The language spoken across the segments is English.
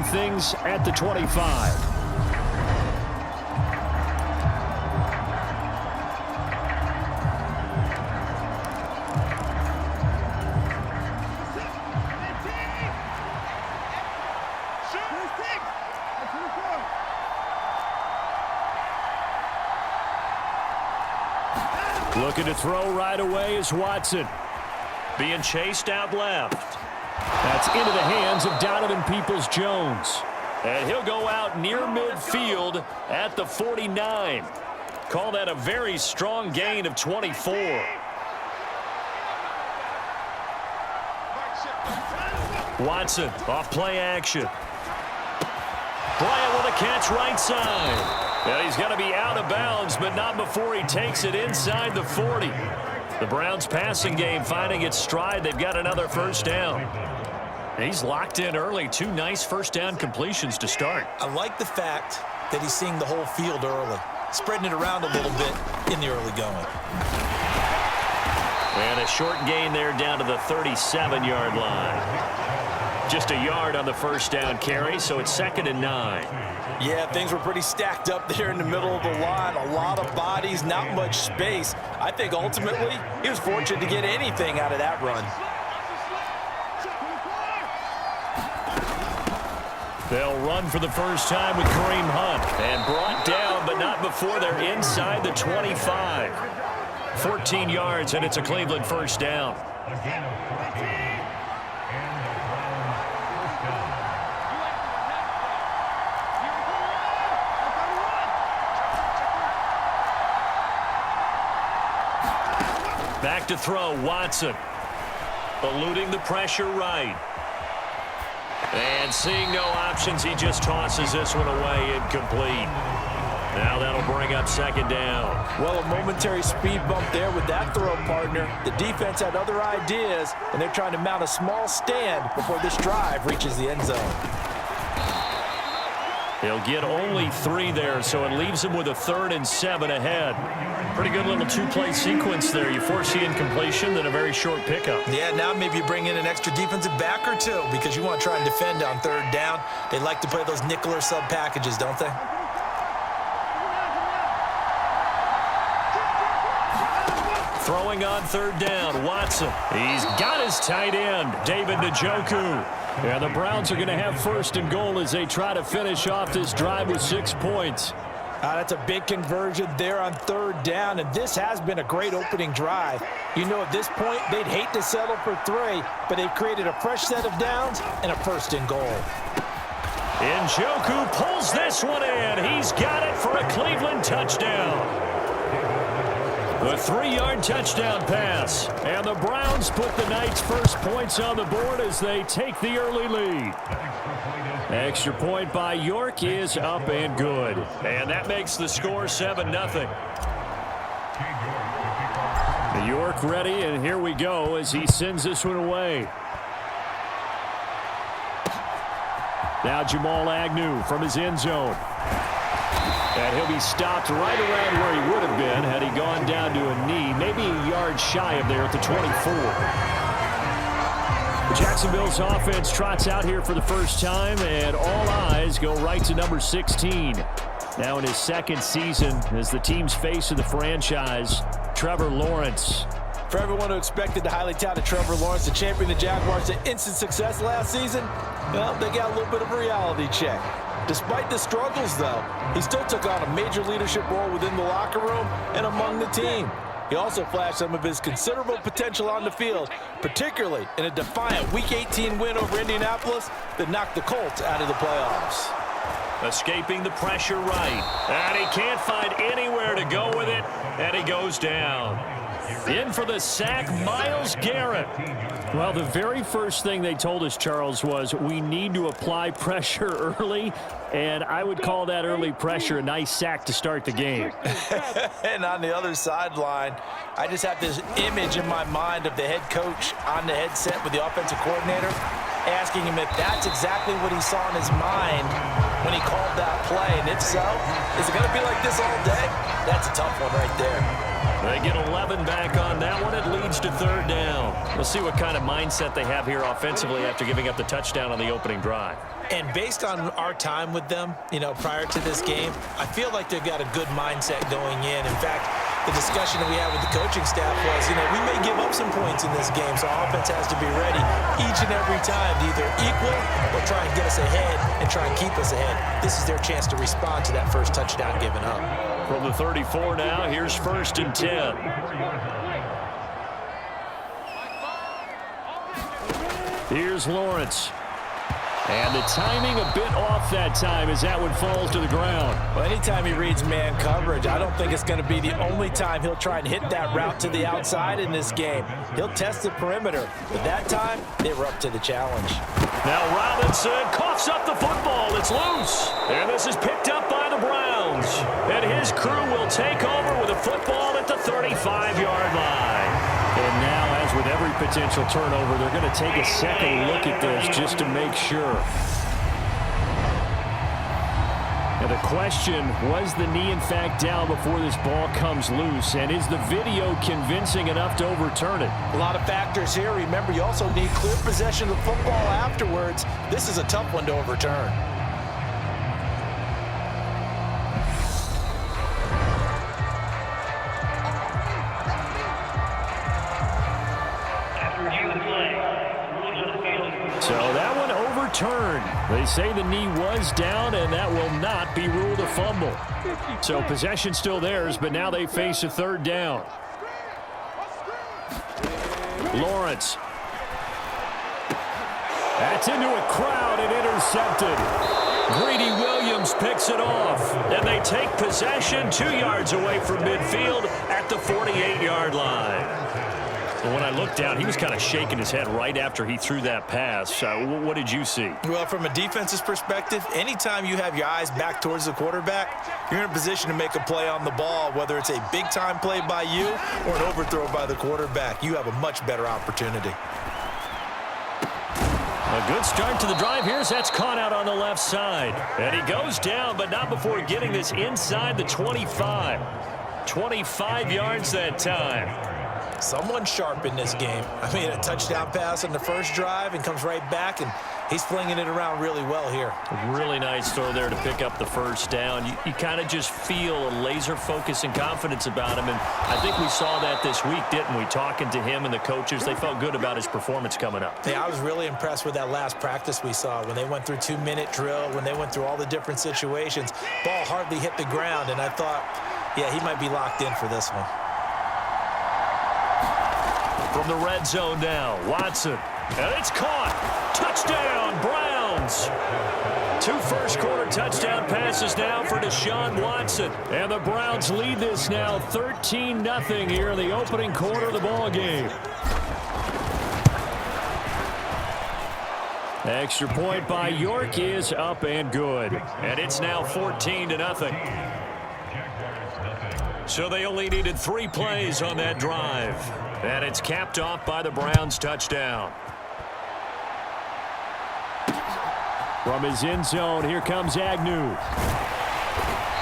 starting things at the 25. Looking to throw right away is Watson. Being chased out left. That's into the hands of Donovan Peoples-Jones. And he'll go out near midfield at the 49. Call that a very strong gain of 24. Watson off play action. Bryant with a catch right side. Yeah, he's going to be out of bounds, but not before he takes it inside the 40. The Browns passing game finding its stride. They've got another first down. He's locked in early. 2 nice first down completions to start. I like the fact that he's seeing the whole field early, spreading it around a little bit in the early going. And a short gain there down to the 37-yard line. Just a yard on the first down carry, so it's 2nd and 9. Yeah, things were pretty stacked up there in the middle of the line. A lot of bodies, not much space. I think ultimately he was fortunate to get anything out of that run. They'll run for the first time with Kareem Hunt. And brought down, but not before they're inside the 25. 14 yards, and it's a Cleveland first down. Back to throw, Watson. Eluding the pressure right. And seeing no options, he just tosses this one away, incomplete. Now that'll bring up 2nd down. Well, a momentary speed bump there with that throw, partner. The defense had other ideas, and they're trying to mount a small stand before this drive reaches the end zone. He'll get only 3 there, so it leaves him with a 3rd and 7 ahead. Pretty good little 2-play sequence there. You force the incompletion, then a very short pickup. Yeah, now maybe you bring in an extra defensive back or 2 because you want to try and defend on 3rd down. They like to play those nickel or sub packages, don't they? Throwing on 3rd down, Watson. He's got his tight end, David Njoku. Yeah, the Browns are going to have 1st and goal as they try to finish off this drive with 6 points. That's a big conversion there on 3rd down, and this has been a great opening drive. You know, at this point, they'd hate to settle for 3, but they've created a fresh set of downs and a 1st and goal. Njoku pulls this one in. He's got it for a Cleveland touchdown. The 3-yard touchdown pass. And the Browns put the night's first points on the board as they take the early lead. Extra point by York is up and good. And that makes the score 7-0. York ready, and here we go as he sends this one away. Now Jamal Agnew from his end zone. And he'll be stopped right around where he would have been had he gone down to a knee, maybe a yard shy of there at the 24. Jacksonville's offense trots out here for the first time, and all eyes go right to number 16. Now in his 2nd season as the team's face of the franchise, Trevor Lawrence. For everyone who expected the highly touted Trevor Lawrence to champion the Jaguars to instant success last season, well, they got a little bit of a reality check. Despite the struggles, though, he still took on a major leadership role within the locker room and among the team. He also flashed some of his considerable potential on the field, particularly in a defiant Week 18 win over Indianapolis that knocked the Colts out of the playoffs. Escaping the pressure right. And he can't find anywhere to go with it, and he goes down. In for the sack, Myles Garrett. Well, the very first thing they told us, Charles, was we need to apply pressure early, and I would call that early pressure a nice sack to start the game. And on the other sideline, I just have this image in my mind of the head coach on the headset with the offensive coordinator asking him if that's exactly what he saw in his mind when he called that play. And if so, is it going to be like this all day? That's a tough one right there. They get 11 back on that one. It leads to 3rd down. We'll see what kind of mindset they have here offensively after giving up the touchdown on the opening drive. And based on our time with them, prior to this game, I feel like they've got a good mindset going in. In fact, the discussion that we had with the coaching staff was, we may give up some points in this game, so our offense has to be ready each and every time to either equal or try and get us ahead and try and keep us ahead. This is their chance to respond to that first touchdown given up. From the 34 now, here's 1st and 10. Here's Lawrence. And the timing a bit off that time as that one falls to the ground. Well, anytime he reads man coverage, I don't think it's going to be the only time he'll try and hit that route to the outside in this game. He'll test the perimeter, but that time, they were up to the challenge. Now Robinson coughs up the football. It's loose. And this is picked up by the Browns. And his crew will take over with a football at the 35-yard line. And now, as with every potential turnover, they're going to take a second look at this just to make sure. And the question, was the knee in fact down before this ball comes loose? And is the video convincing enough to overturn it? A lot of factors here. Remember, you also need clear possession of the football afterwards. This is a tough one to overturn. So that one overturned. They say the knee was down, and that will not be ruled a fumble. So possession still theirs, but now they face a 3rd down. Lawrence. That's into a crowd and intercepted. Greedy Williams picks it off, and they take possession 2 yards away from midfield at the 48-yard line. Well, when I looked down, he was kind of shaking his head right after he threw that pass. What did you see? Well, from a defense's perspective, anytime you have your eyes back towards the quarterback, you're in a position to make a play on the ball, whether it's a big-time play by you or an overthrow by the quarterback. You have a much better opportunity. A good start to the drive here as that's caught out on the left side. And he goes down, but not before getting this inside the 25. 25 yards that time. Someone sharp in this game. I mean, a touchdown pass on the first drive and comes right back, and he's flinging it around really well here. A really nice throw there to pick up the first down. You kind of just feel a laser focus and confidence about him, and I think we saw that this week, didn't we? Talking to him and the coaches, they felt good about his performance coming up. Yeah, I was really impressed with that last practice we saw when they went through 2-minute drill, when they went through all the different situations. Ball hardly hit the ground, and I thought, yeah, he might be locked in for this one. From the red zone now, Watson. And it's caught. Touchdown, Browns. 2 first-quarter touchdown passes now for Deshaun Watson. And the Browns lead this now 13-0 here in the opening quarter of the ballgame. Extra point by York is up and good. And it's now 14-0. So they only needed 3 plays on that drive. And it's capped off by the Browns touchdown. From his end zone, here comes Agnew.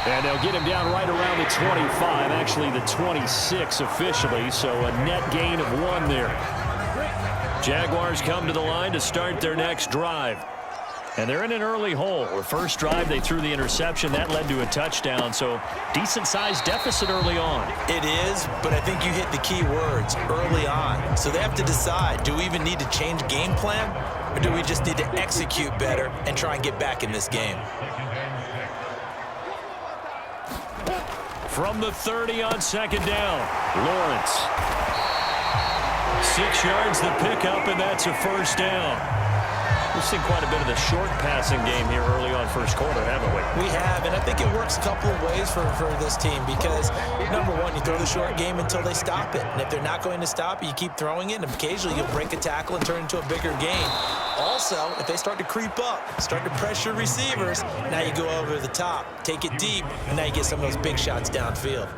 And they'll get him down right around the 25, actually the 26 officially, so a net gain of 1 there. Jaguars come to the line to start their next drive. And they're in an early hole. The first drive, they threw the interception. That led to a touchdown, so decent-sized deficit early on. It is, but I think you hit the key words, early on. So they have to decide, do we even need to change game plan, or do we just need to execute better and try and get back in this game? From the 30 on 2nd down, Lawrence. 6 yards the pickup, and that's a first down. We've seen quite a bit of the short passing game here early on first quarter, haven't we? We have, and I think it works a couple of ways for this team because, number one, you throw the short game until they stop it. And if they're not going to stop it, you keep throwing it, and occasionally you'll break a tackle and turn it into a bigger gain. Also, if they start to creep up, start to pressure receivers, now you go over the top, take it deep, and now you get some of those big shots downfield.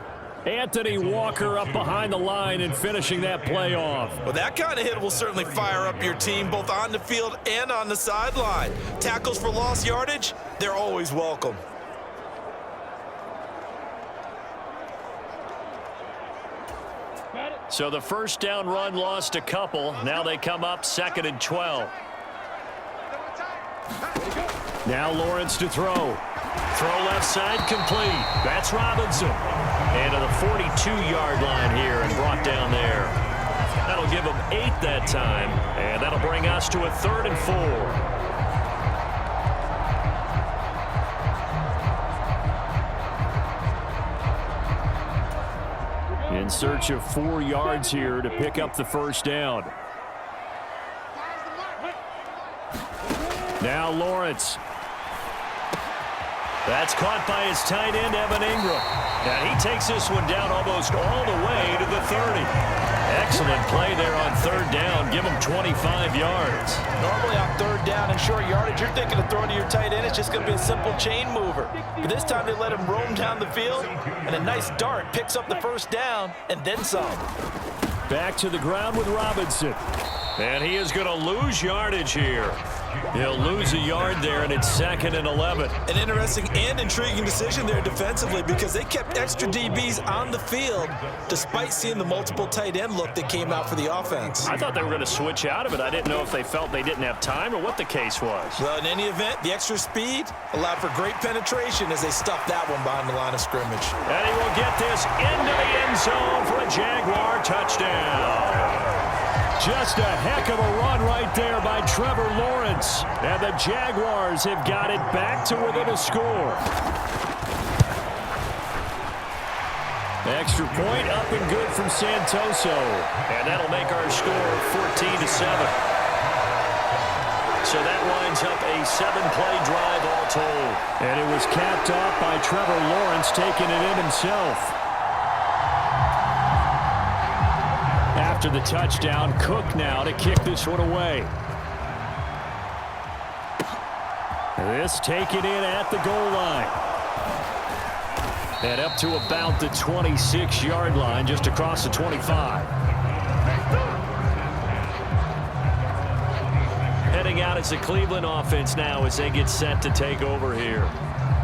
Anthony Walker up behind the line and finishing that play off. Well, that kind of hit will certainly fire up your team both on the field and on the sideline. Tackles for lost yardage, they're always welcome. So the first down run lost a couple. Now they come up 2nd and 12. Now Lawrence to throw. Throw left side complete. That's Robinson. And to the 42-yard line here and brought down there. That'll give them 8 that time. And that'll bring us to a 3rd and 4. In search of 4 yards here to pick up the first down. Now Lawrence. That's caught by his tight end, Evan Ingram. And he takes this one down almost all the way to the 30. Excellent play there on 3rd down. Give him 25 yards. Normally on 3rd down and short yardage, you're thinking of throwing to your tight end. It's just going to be a simple chain mover. But this time they let him roam down the field, and a nice dart picks up the first down and then some. Back to the ground with Robinson. And he is going to lose yardage here. He'll lose a yard there, and it's 2nd and 11. An interesting and intriguing decision there defensively because they kept extra DBs on the field despite seeing the multiple tight end look that came out for the offense. I thought they were going to switch out of it. I didn't know if they felt they didn't have time or what the case was. Well, in any event, the extra speed allowed for great penetration as they stuffed that one behind the line of scrimmage. And he will get this into the end zone for a Jaguar touchdown. Just a heck of a run right there by Trevor Lawrence. And the Jaguars have got it back to within a score. Extra point up and good from Santoso. And that'll make our score 14-7. So that winds up a 7-play drive all told. And it was capped off by Trevor Lawrence taking it in himself. After the touchdown, Cook now to kick this one away. This taken in at the goal line. And up to about the 26-yard line, just across the 25. Heading out as the Cleveland offense now as they get set to take over here.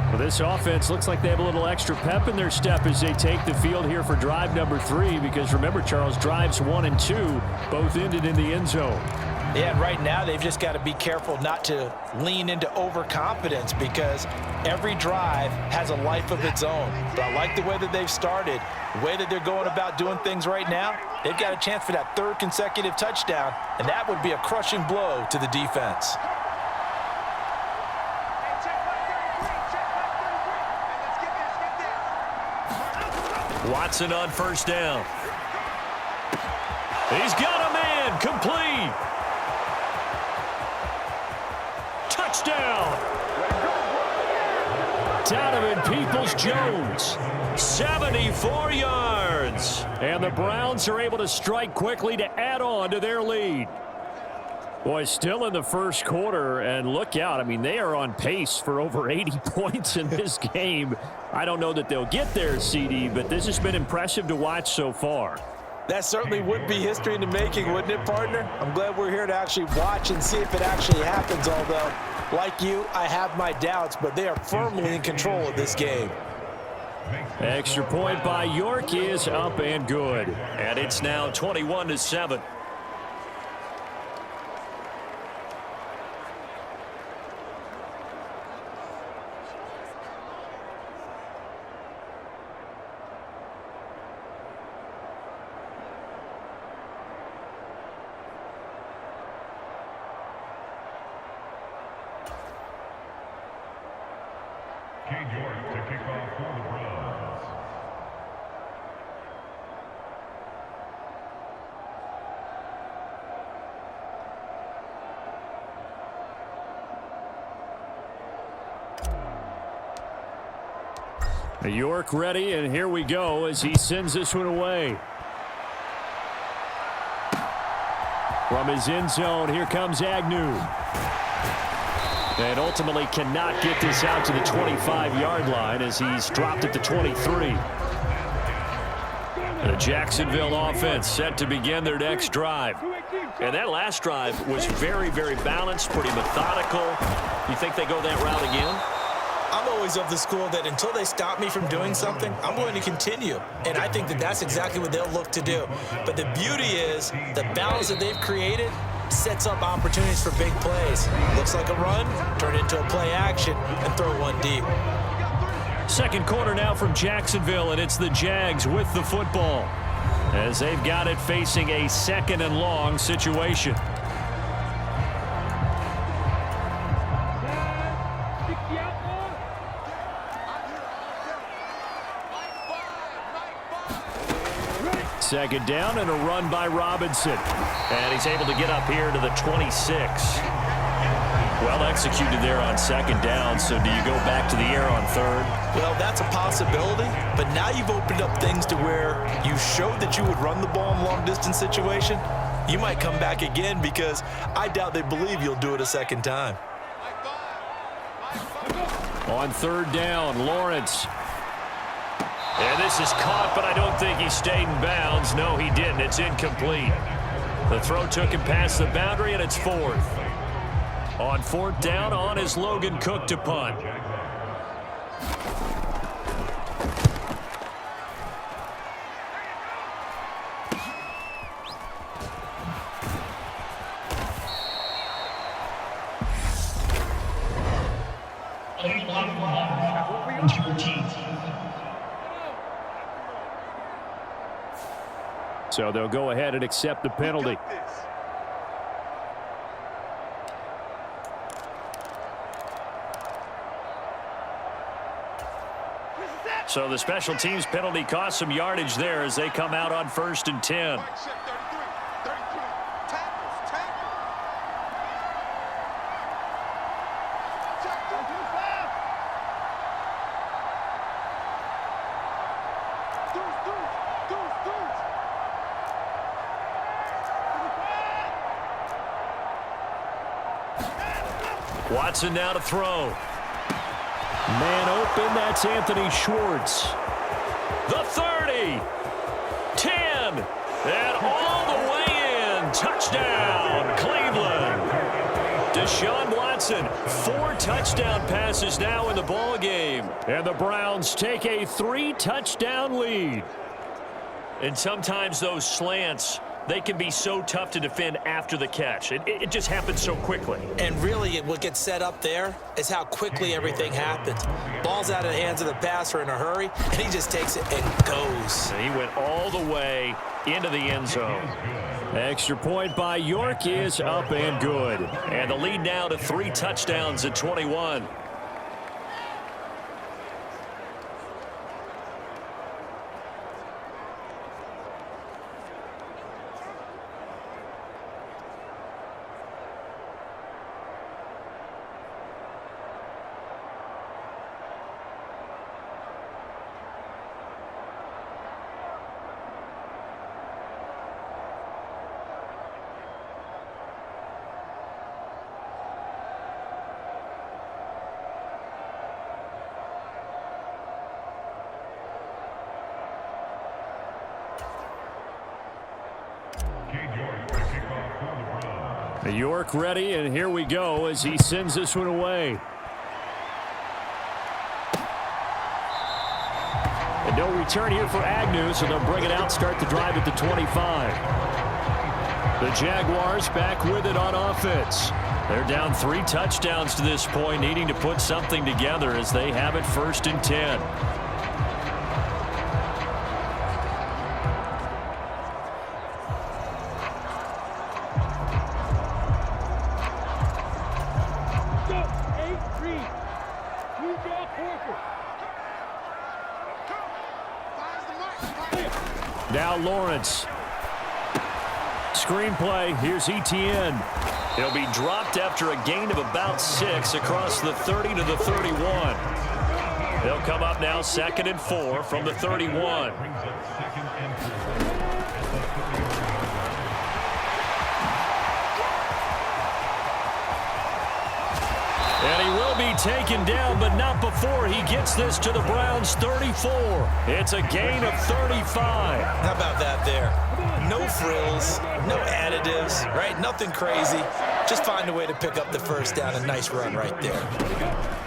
Well, this offense looks like they have a little extra pep in their step as they take the field here for drive number 3 because remember, Charles, drives 1 and 2 both ended in the end zone. Yeah, right now they've just got to be careful not to lean into overconfidence because every drive has a life of its own. But I like the way that they've started, the way that they're going about doing things right now. They've got a chance for that 3rd consecutive touchdown, and that would be a crushing blow to the defense. Watson on first down. He's got a man, complete. Touchdown. Donovan Peoples-Jones, 74 yards. And the Browns are able to strike quickly to add on to their lead. Boy, still in the first quarter, and look out. I mean, they are on pace for over 80 points in this game. I don't know that they'll get there, CD, but this has been impressive to watch so far. That certainly would be history in the making, wouldn't it, partner? I'm glad we're here to actually watch and see if it actually happens, although, like you, I have my doubts, but they are firmly in control of this game. Extra point by York is up and good. And it's now 21-7. York ready, and here we go as he sends this one away. From his end zone, here comes Agnew. And ultimately cannot get this out to the 25-yard line as he's dropped at the 23. The Jacksonville offense set to begin their next drive. And that last drive was very, very balanced, pretty methodical. You think they go that route again? I'm always of the school that until they stop me from doing something, I'm going to continue. And I think that that's exactly what they'll look to do. But the beauty is the balance that they've created sets up opportunities for big plays. Looks like a run, turn it into a play action, and throw one deep. Second quarter now from Jacksonville, and it's the Jags with the football as they've got it facing a 2nd and long situation. Second down and a run by Robinson. And he's able to get up here to the 26. Well executed there on 2nd down, so do you go back to the air on 3rd? Well, that's a possibility, but now you've opened up things to where you showed that you would run the ball in long-distance situation. You might come back again because I doubt they believe you'll do it a 2nd time. On 3rd down, Lawrence. And this is caught, but I don't think he stayed in bounds. No, he didn't. It's incomplete. The throw took him past the boundary, and it's 4th. On 4th down, on is Logan Cook to punt. So they'll go ahead and accept the penalty. So the special teams penalty cost some yardage there as they come out on 1st and 10. Watson now to throw. Man open, that's Anthony Schwartz. The 30, 10, and all the way in. Touchdown, Cleveland. Deshaun Watson, 4 touchdown passes now in the ballgame. And the Browns take a 3-touchdown lead. And sometimes those slants, they can be so tough to defend after the catch. It just happens so quickly. And really, what gets set up there is how quickly everything happens. Ball's out of the hands of the passer in a hurry, and he just takes it and goes. And he went all the way into the end zone. Extra point by York is up and good. And the lead now to 3 touchdowns at 21. York ready, and here we go as he sends this one away. And no return here for Agnew, so they'll bring it out, start the drive at the 25. The Jaguars back with it on offense. They're down 3 touchdowns to this point, needing to put something together as they have it 1st and 10. Now Lawrence. Screenplay. Here's Etienne. He'll be dropped after a gain of about 6 across the 30 to the 31. They'll come up now 2nd and 4 from the 31. And he will be taken down, but not before he gets this to the Browns' 34. It's a gain of 35. How about that there? No frills, no additives, right? Nothing crazy. Just find a way to pick up the first down. A nice run right there.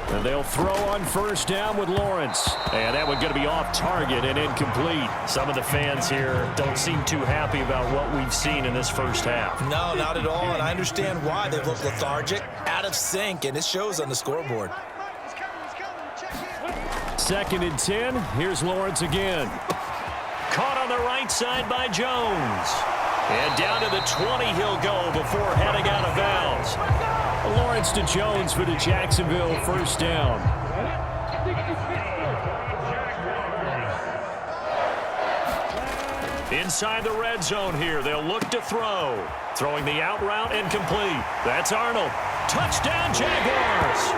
And they'll throw on first down with Lawrence. And that one going to be off target and incomplete. Some of the fans here don't seem too happy about what we've seen in this first half. No, not at all. And I understand why. They've looked lethargic, out of sync, and it shows on the scoreboard. 2nd and 10. Here's Lawrence again. Caught on the right side by Jones. And down to the 20 he'll go before heading out of bounds. Lawrence to Jones for the Jacksonville first down. Inside the red zone here, they'll look to throw. Throwing the out route and complete. That's Arnold. Touchdown, Jaguars.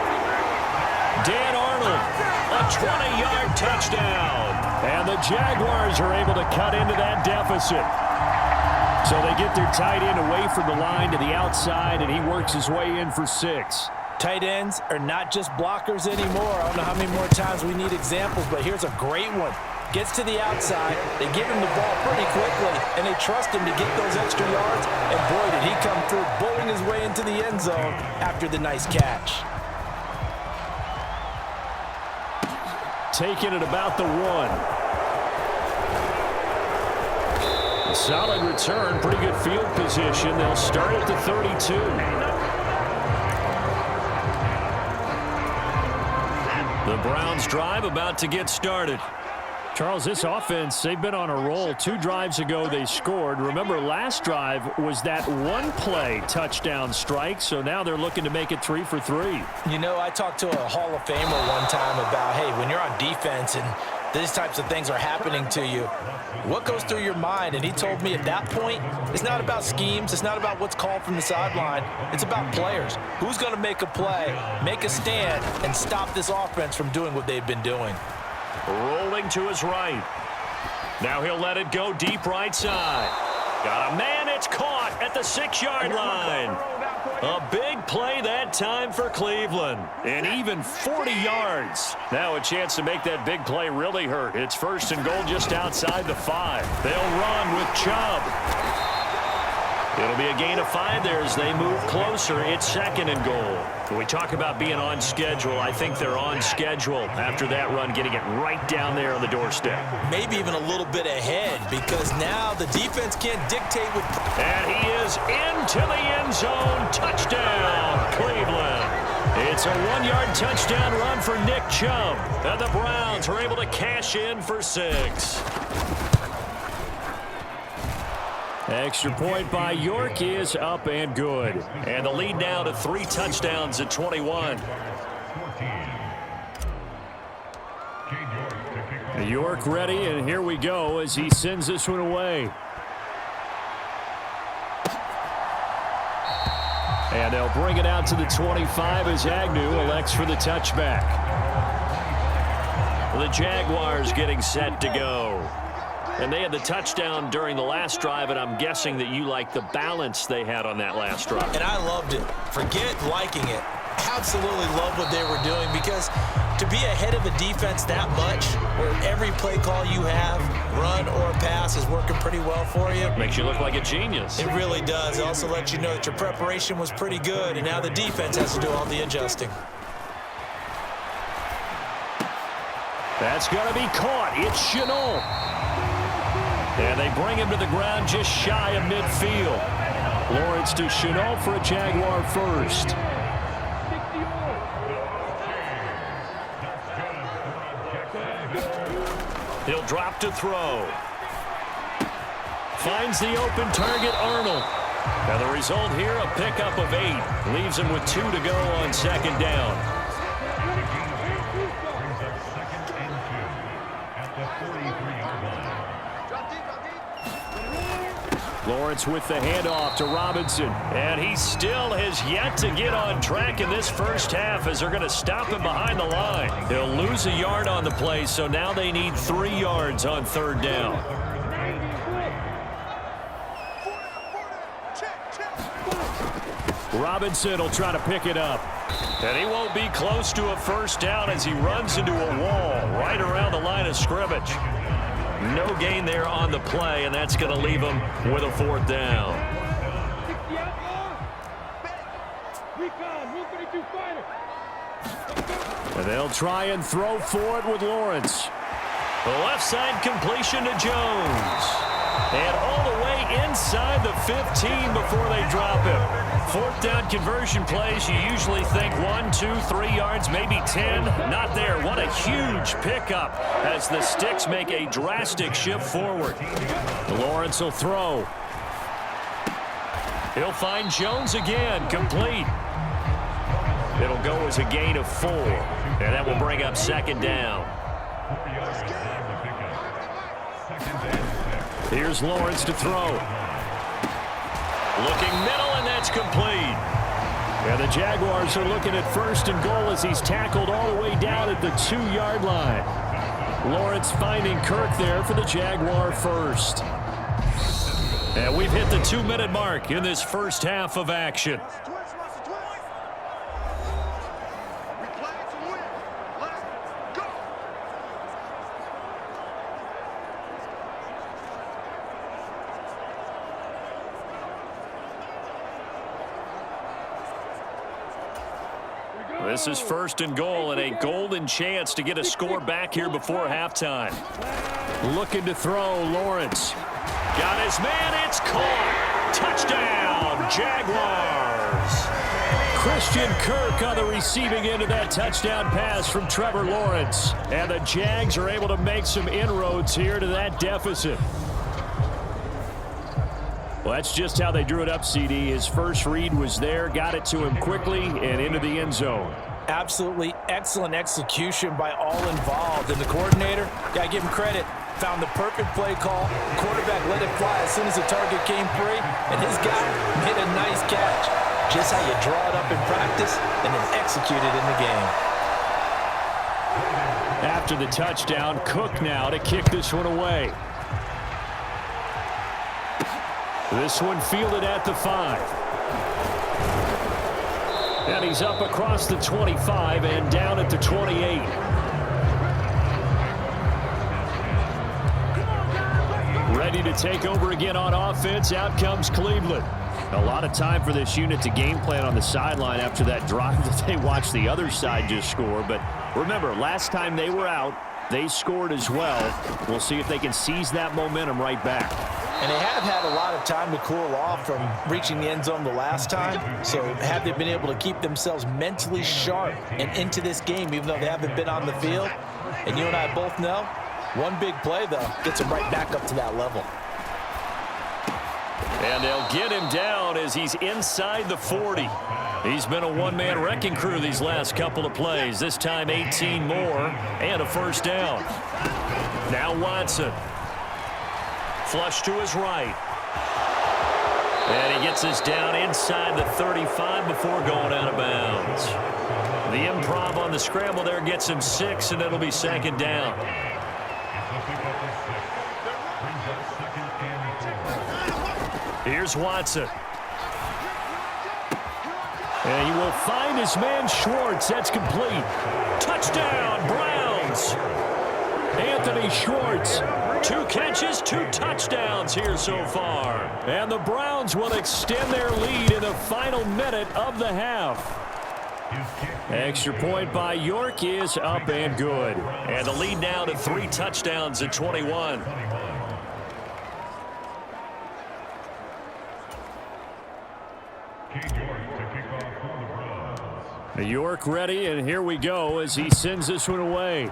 Dan Arnold, a 20-yard touchdown. And the Jaguars are able to cut into that deficit. So they get their tight end away from the line to the outside, and he works his way in for 6. Tight ends are not just blockers anymore. I don't know how many more times we need examples, but here's a great one. Gets to the outside, they give him the ball pretty quickly, and they trust him to get those extra yards, and boy, did he come through, bowling his way into the end zone after the nice catch. Taking it about the 1. A solid return, pretty good field position. They'll start at the 32. The Browns drive about to get started. Charles, this offense, they've been on a roll. 2 drives ago, they scored. Remember, last drive was that one-play touchdown strike, so now they're looking to make it 3 for 3. You know, I talked to a Hall of Famer one time about, hey, when you're on defense and these types of things are happening to you, what goes through your mind? And he told me at that point, it's not about schemes. It's not about what's called from the sideline. It's about players. Who's going to make a play, make a stand, and stop this offense from doing what they've been doing? Rolling to his right. Now he'll let it go deep right side. Got a man, it's caught at the 6-yard line. A big play that time for Cleveland. And even 40 yards. Now a chance to make that big play really hurt. It's 1st and goal just outside the 5. They'll run with Chubb. It'll be a gain of 5 there as they move closer. It's 2nd and goal. When we talk about being on schedule, I think they're on schedule after that run, getting it right down there on the doorstep. Maybe even a little bit ahead because now the defense can't dictate with... And he is into the end zone. Touchdown, Cleveland. It's a 1-yard touchdown run for Nick Chubb. And the Browns are able to cash in for 6. Extra point by York is up and good. And the lead now to 3 touchdowns at 21. York ready, and here we go as he sends this one away. And they'll bring it out to the 25 as Agnew elects for the touchback. The Jaguars getting set to go. And they had the touchdown during the last drive, and I'm guessing that you like the balance they had on that last drive. And I loved it. Forget liking it. Absolutely love what they were doing because to be ahead of a defense that much, where every play call you have, run or pass, is working pretty well for you. Makes you look like a genius. It really does. It also lets you know that your preparation was pretty good, and now the defense has to do all the adjusting. That's going to be caught. It's Chenault. And they bring him to the ground just shy of midfield. Lawrence to Chenault for a Jaguar first. He'll drop to throw. Finds the open target, Arnold. Now the result here, a pickup of 8. Leaves him with 2 to go on 2nd down. Lawrence with the handoff to Robinson. And he still has yet to get on track in this first half as they're going to stop him behind the line. They'll lose a yard on the play, so now they need 3 yards on 3rd down. Robinson will try to pick it up. And he won't be close to a first down as he runs into a wall right around the line of scrimmage. No gain there on the play, and that's going to leave him with a 4th down. And they'll try and throw for it with Lawrence. The left side completion to Jones. And all the way inside the 15 before they drop him. Fourth down conversion plays, you usually think 1, 2, 3 yards, maybe 10. Not there. What a huge pickup as the Sticks make a drastic shift forward. Lawrence will throw. He'll find Jones again, complete. It'll go as a gain of 4, and that will bring up second down. Here's Lawrence to throw. Looking middle, and that's complete. And the Jaguars are looking at first and goal as he's tackled all the way down at the 2-yard line. Lawrence finding Kirk there for the Jaguar first. And we've hit the 2-minute mark in this first half of action. This is first and goal and a golden chance to get a score back here before halftime. Looking to throw, Lawrence. Got his man, it's caught. Touchdown, Jaguars. Christian Kirk on the receiving end of that touchdown pass from Trevor Lawrence. And the Jags are able to make some inroads here to that deficit. Well, that's just how they drew it up, CD. His first read was there, got it to him quickly, and into the end zone. Absolutely excellent execution by all involved. And the coordinator, got to give him credit, found the perfect play call. The quarterback let it fly as soon as the target came free, and his guy made a nice catch. Just how you draw it up in practice and then execute it in the game. After the touchdown, Cook now to kick this one away. This one fielded at the 5. And he's up across the 25 and down at the 28. Ready to take over again on offense. Out comes Cleveland. A lot of time for this unit to game plan on the sideline after that drive that they watched the other side just score. But remember, last time they were out, they scored as well. We'll see if they can seize that momentum right back. And they have had a lot of time to cool off from reaching the end zone the last time. So have they been able to keep themselves mentally sharp and into this game, even though they haven't been on the field? And you and I both know, one big play, though, gets them right back up to that level. And they'll get him down as he's inside the 40. He's been a one-man wrecking crew these last couple of plays. This time 18 more and a first down. Now Watson. Flush to his right. And he gets us down inside the 35 before going out of bounds. The improv on the scramble there gets him 6, and it'll be second down. Here's Watson. And he will find his man Schwartz. That's complete. Touchdown, Browns. Anthony Schwartz. 2 catches, 2 touchdowns here so far. And the Browns will extend their lead in the final minute of the half. Extra point by York is up and good. And the lead now to 3 touchdowns at 21. York ready, and here we go as he sends this one away.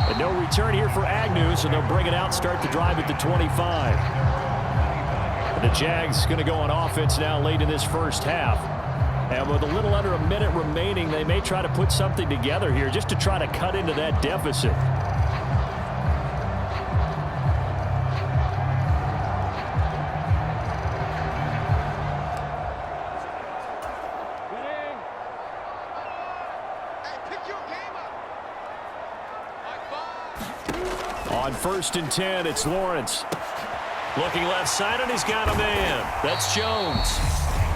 And no return here for Agnew, so they'll bring it out, start the drive at the 25. And the Jags going to go on offense now late in this first half. And with a little under a minute remaining, they may try to put something together here just to try to cut into that deficit. On 1st and 10, it's Lawrence. Looking left side, and he's got a man. That's Jones.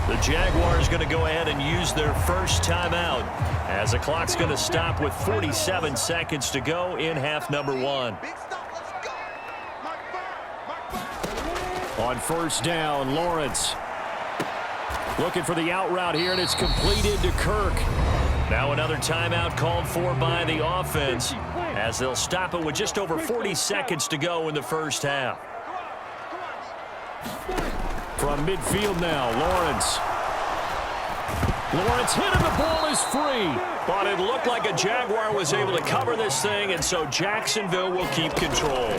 The Jaguars going to go ahead and use their first timeout as the clock's going to stop with 47 seconds to go in half number 1. On 1st down, Lawrence. Looking for the out route here, and it's completed to Kirk. Now another timeout called for by the offense as they'll stop it with just over 40 seconds to go in the first half. From midfield now, Lawrence. Lawrence hit and the ball is free. But it looked like a Jaguar was able to cover this thing, and so Jacksonville will keep control.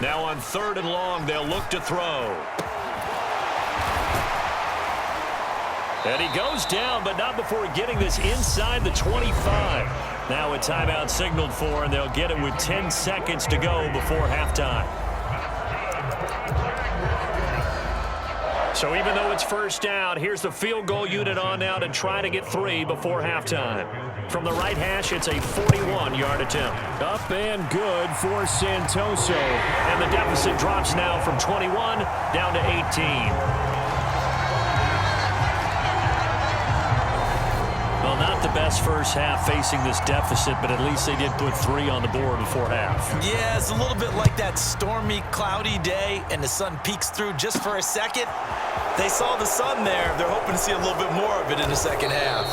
Now on 3rd and long, they'll look to throw. And he goes down, but not before getting this inside the 25. Now a timeout signaled for, and they'll get it with 10 seconds to go before halftime. So even though it's first down, here's the field goal unit on now to try to get 3 before halftime. From the right hash, it's a 41-yard attempt. Up and good for Santoso. And the deficit drops now from 21 down to 18. Well, not the best first half facing this deficit, but at least they did put 3 on the board before half. Yeah, it's a little bit like that stormy, cloudy day, and the sun peeks through just for a second. They saw the sun there. They're hoping to see a little bit more of it in the second half.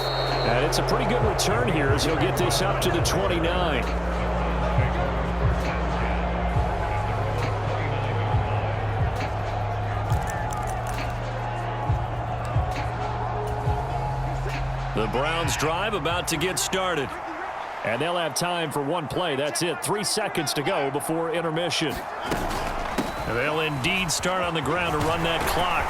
And it's a pretty good return here as he'll get this up to the 29. The Browns drive about to get started. And they'll have time for one play. That's it. 3 seconds to go before intermission. They'll indeed start on the ground to run that clock.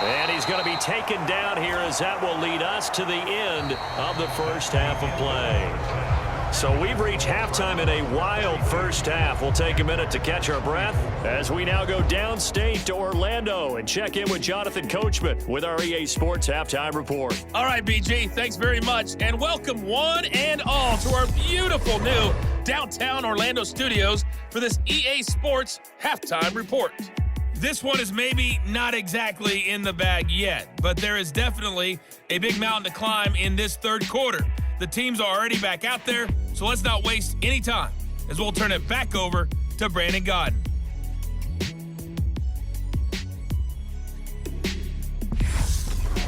And he's going to be taken down here as that will lead us to the end of the first half of play. So we've reached halftime in a wild first half. We'll take a minute to catch our breath as we now go downstate to Orlando and check in with Jonathan Coachman with our EA Sports Halftime Report. All right, BG, thanks very much, and welcome one and all to our beautiful new downtown Orlando studios for this EA Sports Halftime Report. This one is maybe not exactly in the bag yet, but there is definitely a big mountain to climb in this third quarter. The teams are already back out there, so let's not waste any time as we'll turn it back over to Brandon Godden.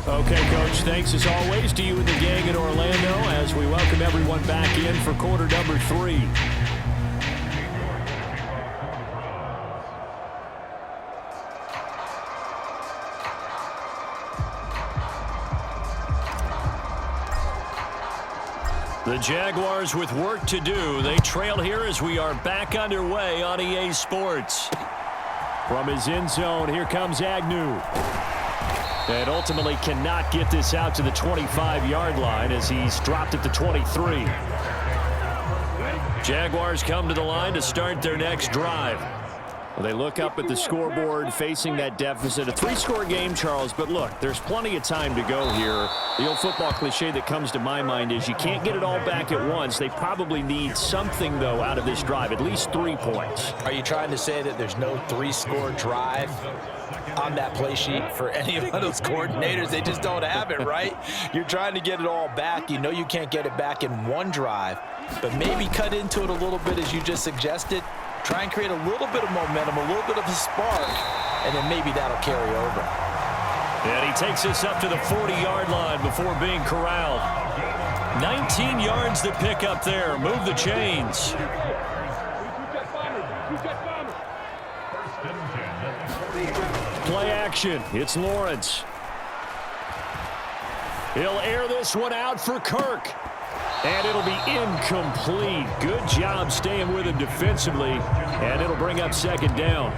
Okay, Coach, thanks as always to you and the gang in Orlando as we welcome everyone back in for quarter number 3. The Jaguars with work to do. They trail here as we are back underway on EA Sports. From his end zone, here comes Agnew. And ultimately cannot get this out to the 25-yard line as he's dropped at the 23. Jaguars come to the line to start their next drive. Well, they look up at the scoreboard facing that deficit. A 3-score game, Charles, but look, there's plenty of time to go here. The old football cliche that comes to my mind is you can't get it all back at once. They probably need something, though, out of this drive, at least 3 points. Are you trying to say that there's no 3-score drive on that play sheet for any of those coordinators? They just don't have it, right? You're trying to get it all back. You know you can't get it back in one drive, but maybe cut into it a little bit as you just suggested. Try and create a little bit of momentum, a little bit of a spark, and then maybe that'll carry over. And he takes us up to the 40-yard line before being corralled. 19 yards to pick up there. Move the chains. Play action. It's Lawrence. He'll air this one out for Kirk. And it'll be incomplete. Good job staying with him defensively. And it'll bring up second down.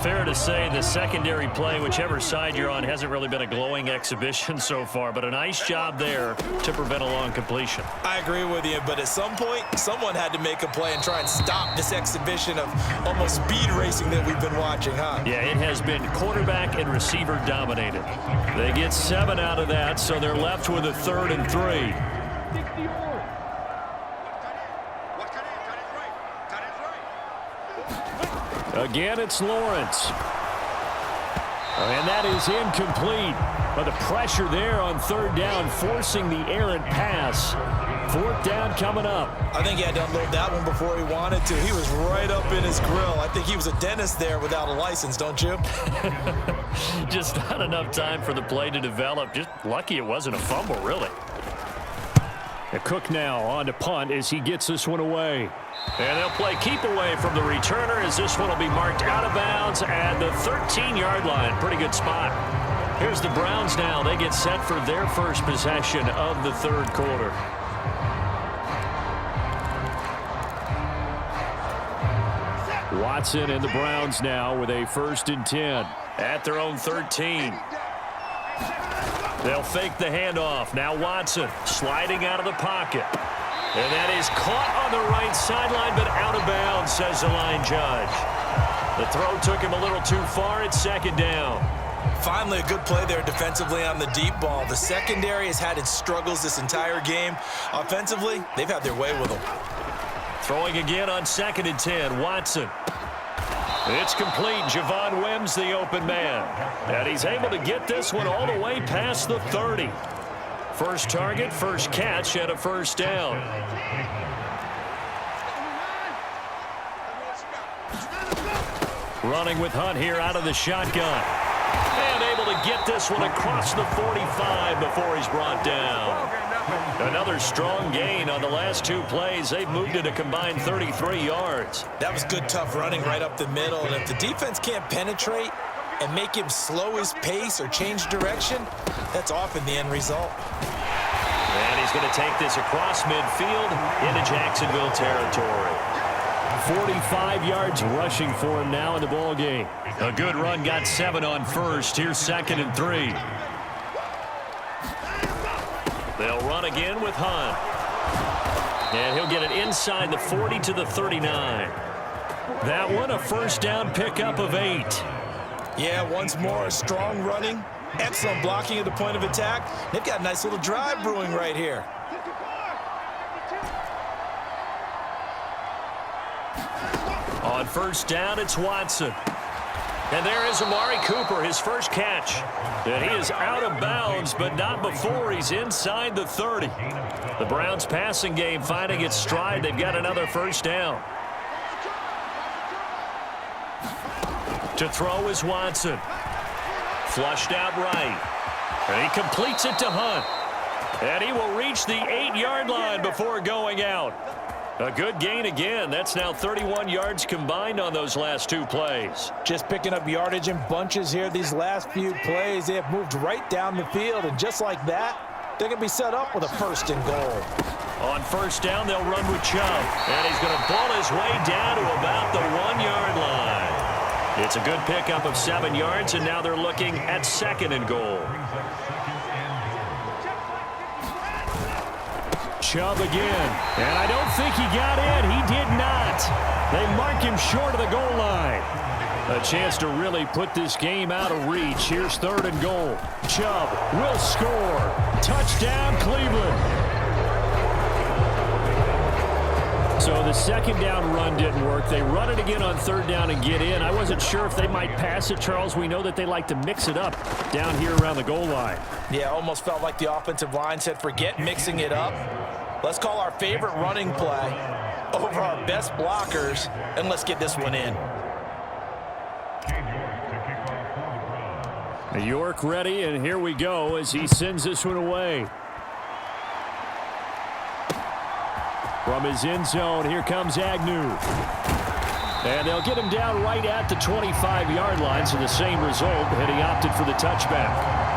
Fair to say the secondary play, whichever side you're on, hasn't really been a glowing exhibition so far. But a nice job there to prevent a long completion. I agree with you, but at some point, someone had to make a play and try and stop this exhibition of almost speed racing that we've been watching, huh? Yeah, it has been quarterback and receiver dominated. They get 7 out of that, so they're left with a 3rd and 3. Again, it's Lawrence. And that is incomplete. But the pressure there on third down, forcing the errant pass. Fourth down coming up. I think he had to unload that one before he wanted to. He was right up in his grill. I think he was a dentist there without a license, don't you? Just not enough time for the play to develop. Just lucky it wasn't a fumble, really. The Cook now on to punt as he gets this one away. And they'll play keep away from the returner as this one will be marked out of bounds at the 13-yard line. Pretty good spot. Here's the Browns now. They get set for their first possession of the third quarter. Watson and the Browns now with a 1st and 10 at their own 13. They'll fake the handoff. Now Watson sliding out of the pocket. And that is caught on the right sideline, but out of bounds, says the line judge. The throw took him a little too far. It's 2nd down. Finally, a good play there defensively on the deep ball. The secondary has had its struggles this entire game. Offensively, they've had their way with them. Throwing again on 2nd and 10. Watson. It's complete. Javon Wims, the open man. And he's able to get this one all the way past the 30. First target, first catch, and a 1st down. Running with Hunt here out of the shotgun. And able to get this one across the 45 before he's brought down. Another strong gain on the last 2 plays. They've moved it a combined 33 yards. That was good, tough running right up the middle. And if the defense can't penetrate and make him slow his pace or change direction, that's often the end result. And he's going to take this across midfield into Jacksonville territory. 45 yards rushing for him now in the ball game. A good run, got 7 on first. Here's 2nd and 3. They'll run again with Hunt. And he'll get it inside the 40 to the 39. That one a 1st down pickup of 8. Yeah, once more, strong running, excellent blocking at the point of attack. They've got a nice little drive brewing right here. On 1st down, it's Watson. And there is Amari Cooper, his first catch. And he is out of bounds, but not before he's inside the 30. The Browns passing game finding its stride. They've got another 1st down. To throw is Watson. Flushed out right. And he completes it to Hunt. And he will reach the 8-yard line before going out. A good gain again. That's now 31 yards combined on those last 2 plays. Just picking up yardage in bunches here these last few plays. They have moved right down the field, and just like that, they're going to be set up with a 1st and goal. On 1st down, they'll run with Chubb. And he's going to pull his way down to about the 1-yard line. It's a good pickup of 7 yards, and now they're looking at 2nd and goal. Chubb again, and I don't think he got in. He did not. They mark him short of the goal line. A chance to really put this game out of reach. Here's 3rd and goal. Chubb will score. Touchdown, Cleveland. So the 2nd down run didn't work. They run it again on 3rd down and get in. I wasn't sure if they might pass it, Charles. We know that they like to mix it up down here around the goal line. Yeah, almost felt like the offensive line said, forget mixing it up. Let's call our favorite running play over our best blockers, and let's get this one in. York ready, and here we go as he sends this one away. From his end zone, here comes Agnew. And they'll get him down right at the 25-yard line, so the same result, and he opted for the touchback.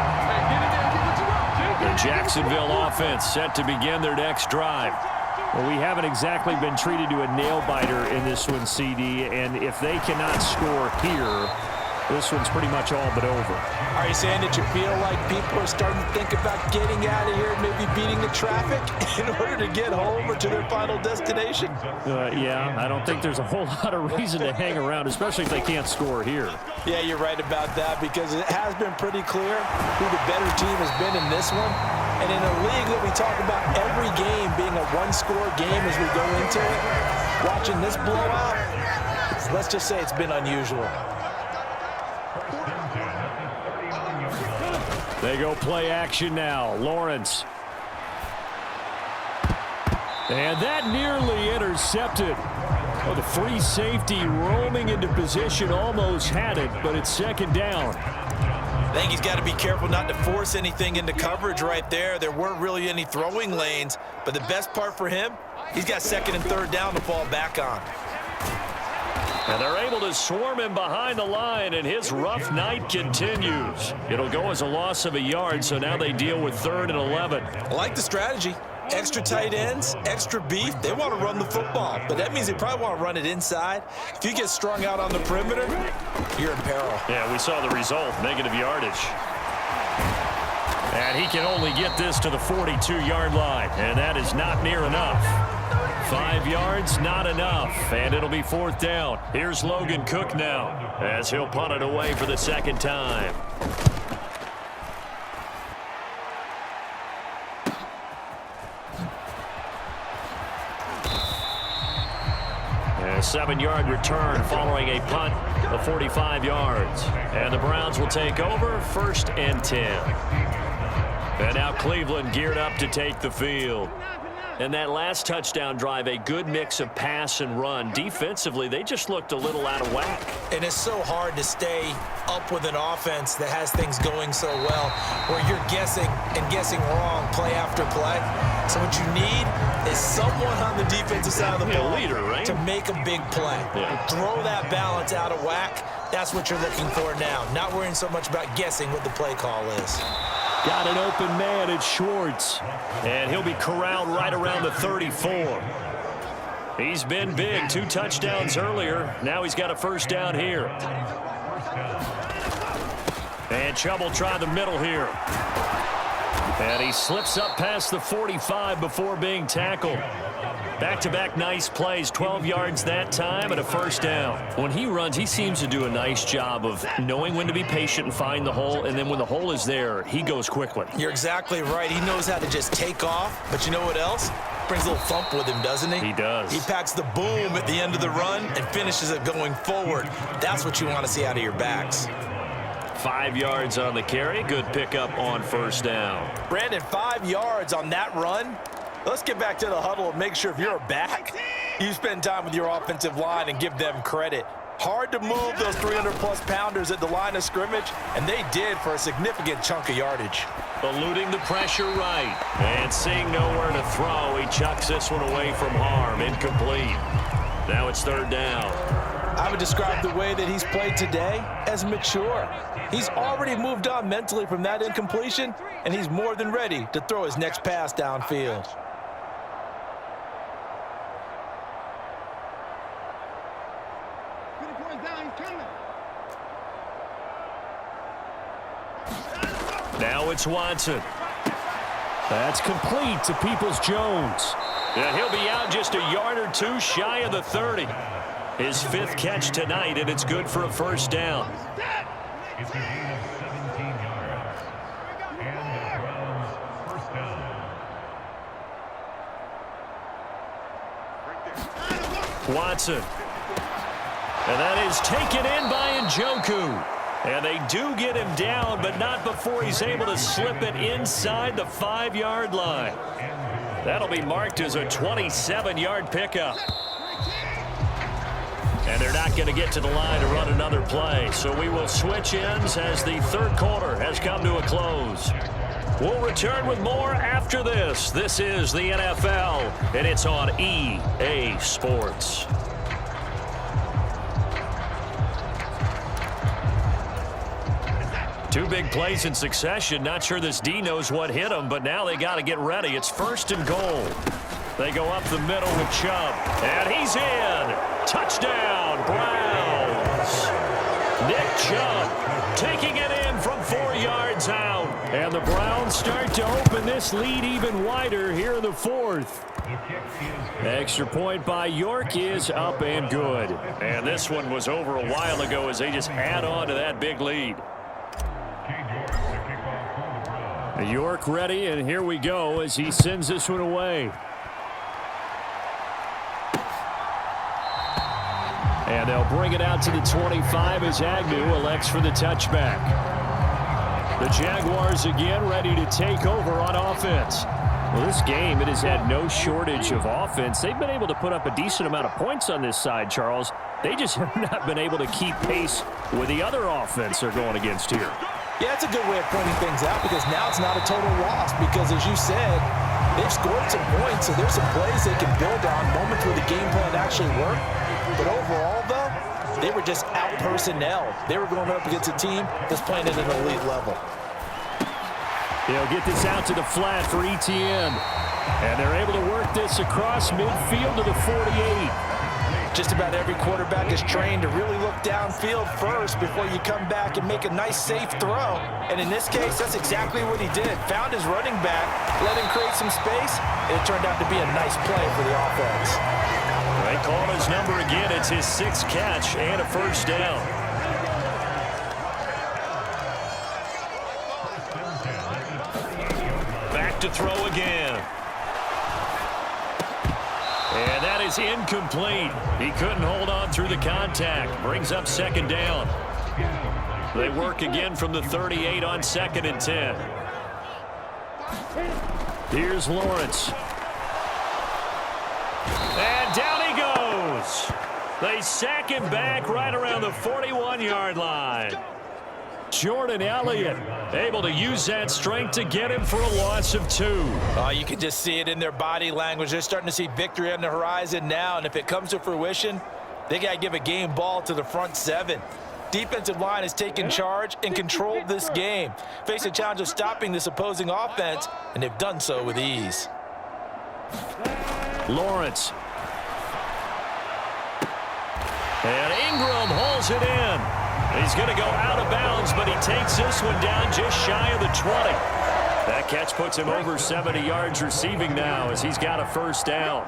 The Jacksonville offense set to begin their next drive. Well, we haven't exactly been treated to a nail-biter in this one, CD, and if they cannot score here, this one's pretty much all but over. Are you saying that you feel like people are starting to think about getting out of here and maybe beating the traffic in order to get home or to their final destination? Yeah, I don't think there's a whole lot of reason to hang around, especially if they can't score here. Yeah, you're right about that, because it has been pretty clear who the better team has been in this one. And in a league that we talk about every game being a one-score game as we go into it, watching this blowout, let's just say it's been unusual. They go play action now. Lawrence. And that nearly intercepted. Oh, the free safety roaming into position almost had it, but it's second down. I think he's got to be careful not to force anything into coverage right there. There weren't really any throwing lanes, but the best part for him, he's got second and third down to fall back on. And they're able to swarm him behind the line, and his rough night continues. It'll go as a loss of a yard, so now they deal with 3rd and 11. I like the strategy. Extra tight ends, extra beef. They want to run the football, but that means they probably want to run it inside. If you get strung out on the perimeter, you're in peril. Yeah, we saw the result, negative yardage. And he can only get this to the 42-yard line, and that is not near enough. 5 yards, not enough, and it'll be 4th down. Here's Logan Cook now, as he'll punt it away for the second time. A 7-yard return following a punt of 45 yards. And the Browns will take over 1st and 10. And now Cleveland geared up to take the field. And that last touchdown drive, a good mix of pass and run. Defensively, they just looked a little out of whack. And it's so hard to stay up with an offense that has things going so well, where you're guessing and guessing wrong play after play. So what you need is someone on the defensive side of the ball leader, right? to make a big play. Yeah. Throw that balance out of whack. That's what you're looking for now. Not worrying so much about guessing what the play call is. Got an open man at Schwartz. And he'll be corralled right around the 34. He's been big. 2 touchdowns earlier. Now he's got a 1st down here. And Chubb will try the middle here. And he slips up past the 45 before being tackled. Back-to-back nice plays, 12 yards that time and a 1st down. When he runs, he seems to do a nice job of knowing when to be patient and find the hole, and then when the hole is there, he goes quickly. You're exactly right. He knows how to just take off, but you know what else? Brings a little thump with him, doesn't he? He does. He packs the boom at the end of the run and finishes it going forward. That's what you want to see out of your backs. 5 yards on the carry. Good pickup on 1st down. Brandon, 5 yards on that run. Let's get back to the huddle and make sure if you're a back, you spend time with your offensive line and give them credit. Hard to move those 300-plus pounders at the line of scrimmage, and they did for a significant chunk of yardage. Eluding the pressure right. And seeing nowhere to throw, he chucks this one away from harm. Incomplete. Now it's 3rd down. I would describe the way that he's played today as mature. He's already moved on mentally from that incompletion, and he's more than ready to throw his next pass downfield. Now it's Watson. That's complete to Peoples-Jones. And he'll be out just a yard or 2 shy of the 30. His 5th catch tonight, and it's good for a 1st down. Watson. And that is taken in by Njoku. And they do get him down, but not before he's able to slip it inside the 5-yard line. That'll be marked as a 27-yard pickup. And they're not going to get to the line to run another play. So we will switch ends as the 3rd quarter has come to a close. We'll return with more after this. This is the NFL, and it's on EA Sports. Two big plays in succession. Not sure this D knows what hit him, but now they got to get ready. It's 1st and goal. They go up the middle with Chubb, and he's in. Touchdown, Browns. Nick Chubb taking it in from 4 yards out. And the Browns start to open this lead even wider here in the 4th. Extra point by York is up and good. And this one was over a while ago as they just add on to that big lead. York ready, and here we go as he sends this one away. And they'll bring it out to the 25 as Agnew elects for the touchback. The Jaguars again ready to take over on offense. Well, this game, it has had no shortage of offense. They've been able to put up a decent amount of points on this side, Charles. They just have not been able to keep pace with the other offense they're going against here. Yeah, it's a good way of pointing things out because now it's not a total loss because, as you said, they've scored some points, so there's some plays they can build on, moments where the game plan actually worked. But overall, though, they were just out-personnel. They were going up against a team that's playing at an elite level. They'll get this out to the flat for ETN. And they're able to work this across midfield to the 48. Just about every quarterback is trained to really look downfield first before you come back and make a nice, safe throw. And in this case, that's exactly what he did. Found his running back, let him create some space, and it turned out to be a nice play for the offense. They call his number again. It's his 6th catch and a first down. Back to throw again. And that is incomplete. He couldn't hold on through the contact. Brings up 2nd down. They work again from the 38 on 2nd and 10. Here's Lawrence. And down he goes. They sack him back right around the 41-yard line. Jordan Elliott able to use that strength to get him for a loss of 2. You can just see it in their body language. They're starting to see victory on the horizon now, and if it comes to fruition, they got to give a game ball to the front 7. Defensive line has taken charge and controlled this game. Face a challenge of stopping this opposing offense, and they've done so with ease. Lawrence. And Ingram hauls it in. He's going to go out of bounds, but he takes this one down just shy of the 20. That catch puts him over 70 yards receiving now as he's got a first down.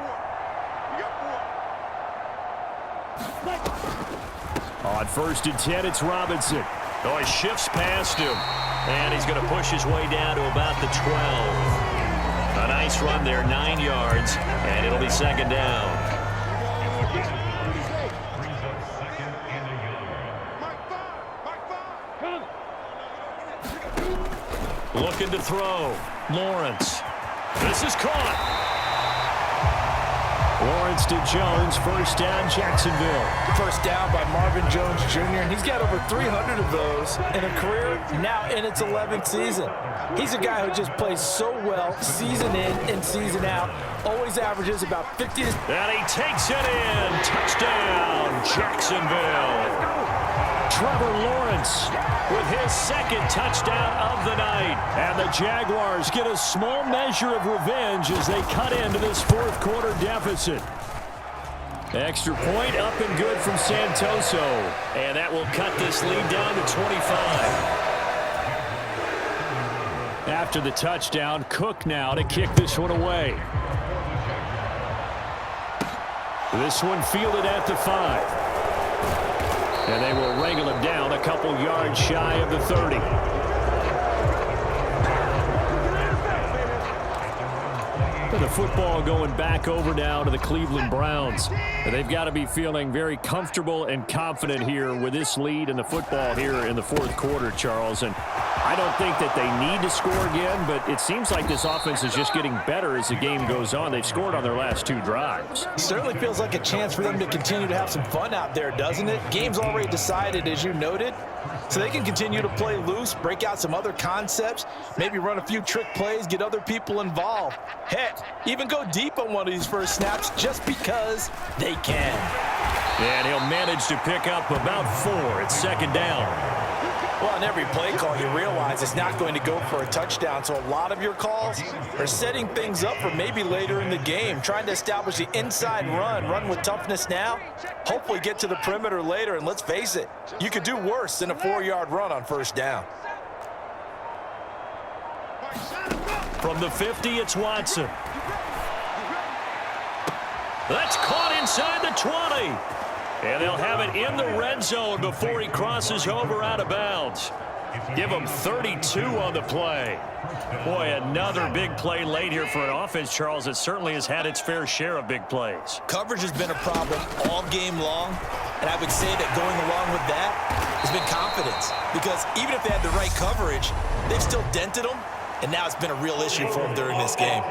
On 1st and 10, it's Robinson. Oh, he shifts past him, and he's going to push his way down to about the 12. A nice run there, 9 yards, and it'll be 2nd down. Looking to throw. Lawrence. This is caught. Lawrence to Jones. First down, Jacksonville. First down by Marvin Jones Jr., and he's got over 300 of those in a career now in its 11th season. He's a guy who just plays so well season in and season out. Always averages about 50. And he takes it in. Touchdown, Jacksonville. Trevor Lawrence with his 2nd touchdown of the night. And the Jaguars get a small measure of revenge as they cut into this 4th quarter deficit. Extra point up and good from Santoso. And that will cut this lead down to 25. After the touchdown, Cook now to kick this one away. This one fielded at the 5. And they will wrangle him down a couple yards shy of the 30. The football going back over now to the Cleveland Browns. They've got to be feeling very comfortable and confident here with this lead in the football here in the 4th quarter, Charles. And I don't think that they need to score again, but it seems like this offense is just getting better as the game goes on. They've scored on their last 2 drives. It certainly feels like a chance for them to continue to have some fun out there, doesn't it? Game's already decided, as you noted. So they can continue to play loose, break out some other concepts, maybe run a few trick plays, get other people involved. Heck, even go deep on one of these first snaps just because they can. And he'll manage to pick up about 4 at 2nd down. Well, on every play call, you realize it's not going to go for a touchdown, so a lot of your calls are setting things up for maybe later in the game, trying to establish the inside run with toughness now, hopefully get to the perimeter later, and let's face it, you could do worse than a 4-yard run on first down. From the 50, it's Watson. That's caught inside the 20. And they'll have it in the red zone before he crosses over out of bounds. Give him 32 on the play. Boy, another big play late here for an offense, Charles, that certainly has had its fair share of big plays. Coverage has been a problem all game long, and I would say that going along with that has been confidence. Because even if they had the right coverage, they've still dented him, and now it's been a real issue for him during this game.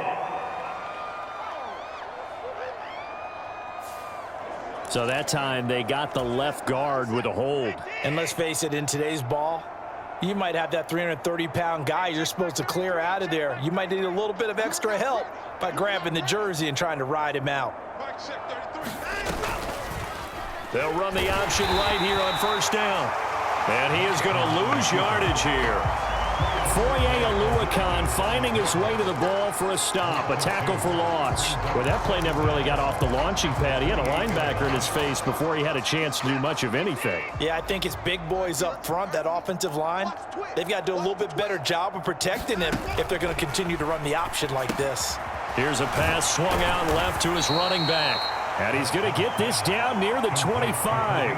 So that time they got the left guard with a hold. And let's face it, in today's ball, you might have that 330-pound guy you're supposed to clear out of there. You might need a little bit of extra help by grabbing the jersey and trying to ride him out. They'll run the option right here on first down. And he is going to lose yardage here. Foye Oluwakan finding his way to the ball for a stop, a tackle for loss. Well, that play never really got off the launching pad. He had a linebacker in his face before he had a chance to do much of anything. Yeah, I think it's big boys up front, that offensive line. They've got to do a little bit better job of protecting him if they're going to continue to run the option like this. Here's a pass swung out left to his running back. And he's going to get this down near the 25.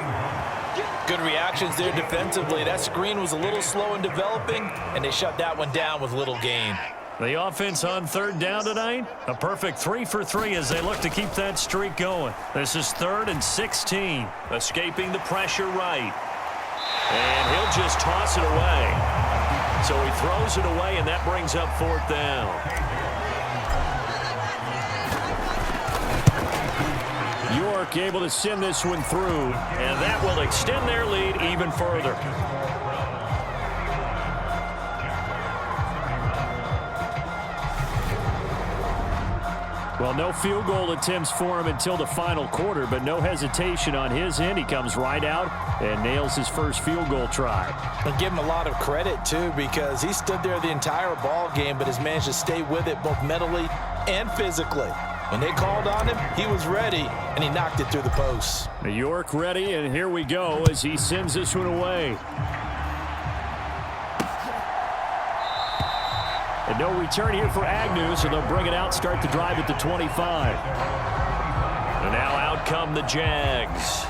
Good reactions there defensively. That screen was a little slow in developing, and they shut that one down with little gain. The offense on third down tonight, a perfect 3 for 3 as they look to keep that streak going. This is 3rd and 16. Escaping the pressure right. And he'll just toss it away. So he throws it away, and that brings up 4th down. York able to send this one through, and that will extend their lead even further. Well, no field goal attempts for him until the final quarter, but no hesitation on his end. He comes right out and nails his first field goal try. And give him a lot of credit, too, because he stood there the entire ball game, but has managed to stay with it both mentally and physically. When they called on him, he was ready, and he knocked it through the posts. York ready, and here we go as he sends this one away. And no return here for Agnew, so they'll bring it out, start the drive at the 25. And now out come the Jags.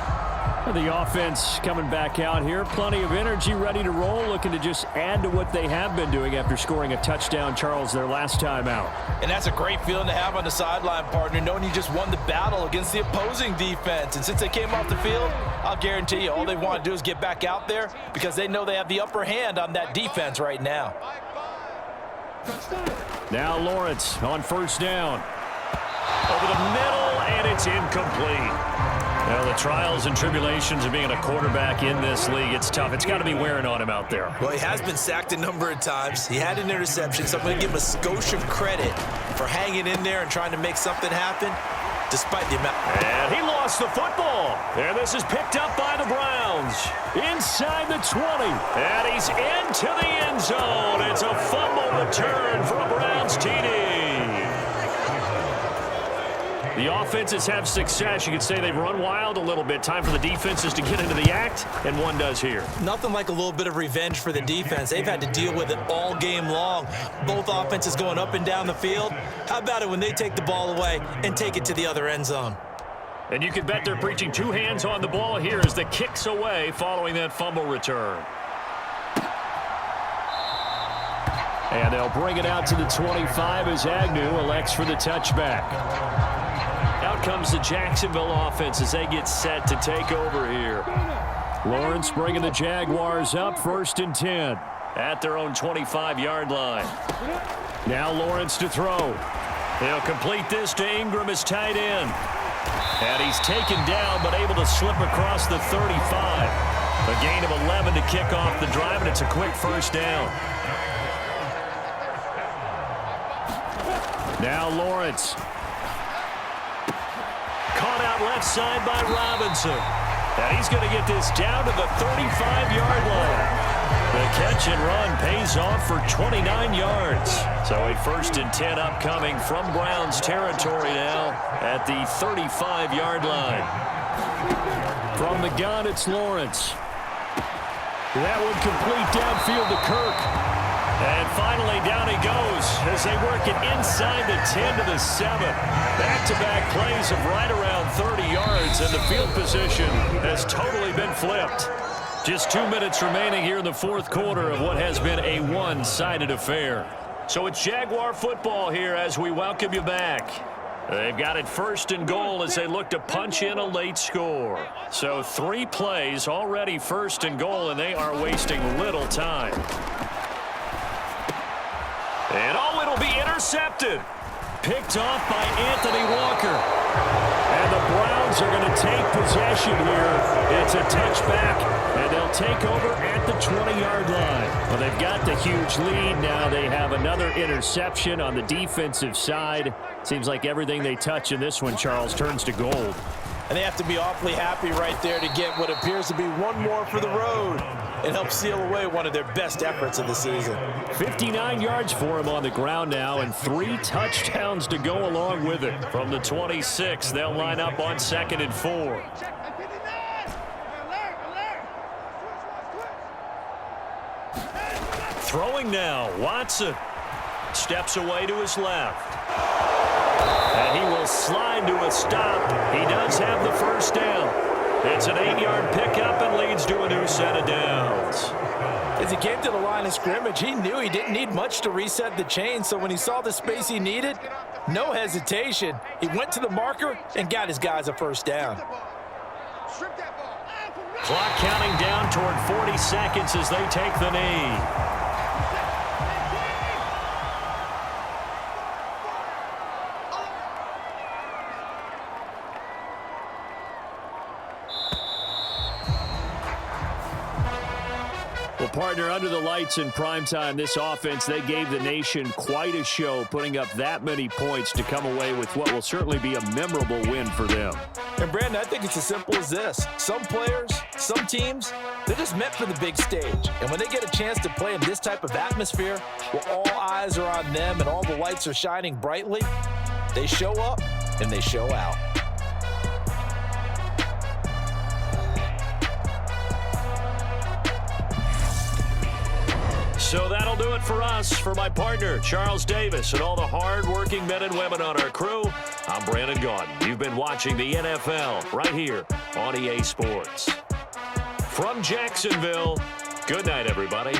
The offense coming back out here. Plenty of energy, ready to roll, looking to just add to what they have been doing after scoring a touchdown, Charles, their last time out. And that's a great feeling to have on the sideline, partner, knowing you just won the battle against the opposing defense. And since they came off the field, I'll guarantee you all they want to do is get back out there because they know they have the upper hand on that defense right now. Now Lawrence on first down. Over the middle, and it's incomplete. Well, the trials and tribulations of being a quarterback in this league, it's tough. It's got to be wearing on him out there. Well, he has been sacked a number of times. He had an interception, so I'm going to give him a skosh of credit for hanging in there and trying to make something happen despite the amount. And he lost the football. And this is picked up by the Browns. Inside the 20. And he's into the end zone. It's a fumble return for a Browns TD. The offenses have success. You could say they've run wild a little bit. Time for the defenses to get into the act, and one does here. Nothing like a little bit of revenge for the defense. They've had to deal with it all game long. Both offenses going up and down the field. How about it when they take the ball away and take it to the other end zone? And you can bet they're preaching 2 hands on the ball here as the kick's away following that fumble return. And they'll bring it out to the 25 as Agnew elects for the touchback. Out comes the Jacksonville offense as they get set to take over here. Lawrence bringing the Jaguars up, 1st and 10 at their own 25-yard line. Now Lawrence to throw. He'll complete this to Ingram as tight end. And he's taken down but able to slip across the 35. A gain of 11 to kick off the drive, and it's a quick first down. Now Lawrence. Caught out left side by Robinson. And he's going to get this down to the 35-yard line. The catch and run pays off for 29 yards. So a 1st and 10 upcoming from Browns territory now at the 35-yard line. From the gun, it's Lawrence. That one complete downfield to Kirk. And finally, down he goes as they work it inside the 10 to the 7. Back-to-back plays of right around 30 yards, and the field position has totally been flipped. Just 2 minutes remaining here in the 4th quarter of what has been a one-sided affair. So it's Jaguar football here as we welcome you back. They've got it 1st and goal as they look to punch in a late score. So 3 plays already 1st and goal, and they are wasting little time. And oh, it'll be intercepted. Picked off by Anthony Walker. And the Browns are going to take possession here. It's a touchback, and they'll take over at the 20-yard line. Well, they've got the huge lead. Now they have another interception on the defensive side. Seems like everything they touch in this one, Charles, turns to gold. And they have to be awfully happy right there to get what appears to be one more for the road and help seal away one of their best efforts of the season. 59 yards for him on the ground now and 3 touchdowns to go along with it. From the 26, they'll line up on 2nd and 4. Throwing now, Watson steps away to his left. And he will slide to a stop. He does have the first down. It's an 8-yard pickup and leads to a new set of downs. As he came to the line of scrimmage, he knew he didn't need much to reset the chain, so when he saw the space he needed, no hesitation. He went to the marker and got his guys a first down. Clock counting down toward 40 seconds as they take the knee. Well, partner, under the lights in primetime, this offense, they gave the nation quite a show, putting up that many points to come away with what will certainly be a memorable win for them. And, Brandon, I think it's as simple as this. Some players, some teams, they're just meant for the big stage. And when they get a chance to play in this type of atmosphere, where all eyes are on them and all the lights are shining brightly, they show up and they show out. So that'll do it for us. For my partner, Charles Davis, and all the hard-working men and women on our crew, I'm Brandon Gaudin. You've been watching the NFL right here on EA Sports. From Jacksonville, good night, everybody.